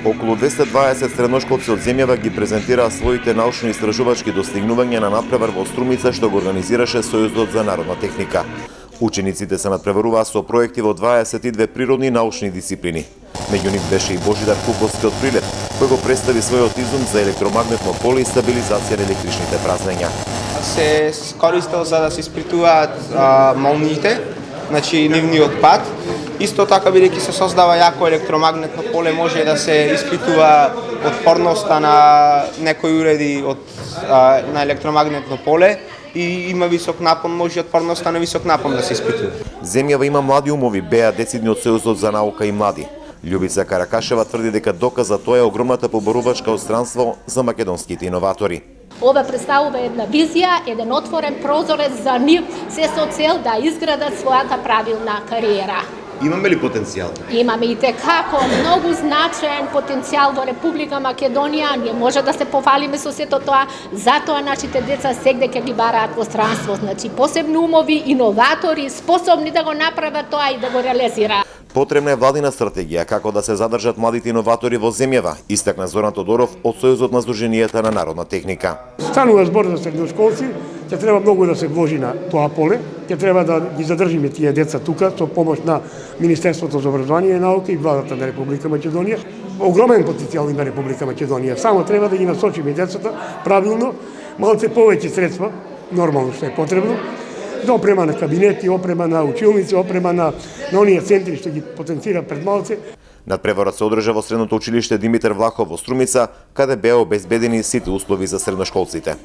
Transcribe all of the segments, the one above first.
Околу 220 средношколци од земјава ги презентираа своите научно-истражувачки достигнувања на надпревар во Струмица што го организираше Сојузот за народна техника. Учениците се надпреваруваа со проекти во 22 природни и научни дисциплини. Меѓу нив беше и Божидар Куковски од Прилеп, кој го представи својот изум за електромагнетно поле и стабилизација на електричните празнења. Се користел за да се испитуваат молниите, значи нивниот пат. Исто така, бидејќи се создава јако електромагнетно поле, може да се испитува отпорноста на некои уреди на електромагнетно поле и има висок напон, може отпорноста на висок напон да се испитува. Земјава има млади умови, беа децидни од Сојузот за наука и млади. Љубица Каракашева тврди дека доказ за тоа е огромната поборувачка одстранство за македонските иноватори. Ова представува една визија, еден отворен прозорец за нив, се со цел да изградат својата правилна кариера. Имаме ли потенцијал? Имаме и текако многу значаен потенцијал во Република Македонија. Ние може да се пофалиме со сето тоа, затоа нашите деца сегде ќе ги бараат во странство. Значи посебни умови, иноватори, способни да го направат тоа и да го реализираат. Потребна е владина стратегија како да се задржат младите иноватори во земјава, истакна Зоран Тодоров од Сојузот на Сдруженијата на народна техника. Станува збор за средношколци, ќе треба многу да се вложи на тоа поле, ќе треба да ги задржиме тие деца тука со помош на Министерството за образование и наука и владата на Република Македонија. Огромен потенцијал има Република Македонија, само треба да ги насочиме децата правилно, малце повеќе средства, нормално што е потребно, за опрема на кабинети, опрема на училници, опрема на оние центри што ги потенцира пред малце. Надпреварот се одржа во средното училиште Димитар Влахов во Струмица, каде беа обезбедени сите услови за средношколците.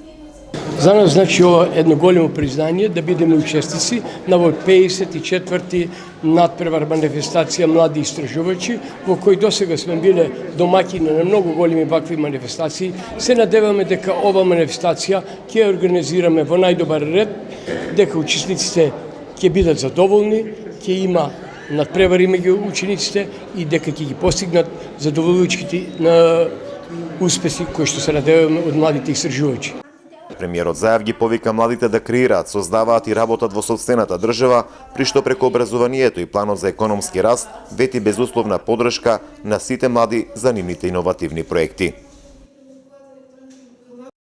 За нас значи ова едно големо признание да бидеме учесници на овој 54-ти надпревар манифестација млади истражувачи, во кој досега сме биле домаќини на многу големи вакви манифестации. Се надеваме дека ова манифестација ќе организираме во најдобар ред, дека учесниците ќе бидат задоволни, ќе има надпревари меѓу учениците и дека ќе ги постигнат задоволувачките на успеси кои што се надеваме од младите истражувачи. Премиерот Заев ги повика младите да креираат, создаваат и работат во сопствената држава, при што преку образованието и планот за економски раст вети безусловна поддршка на сите млади за нивните иновативни проекти.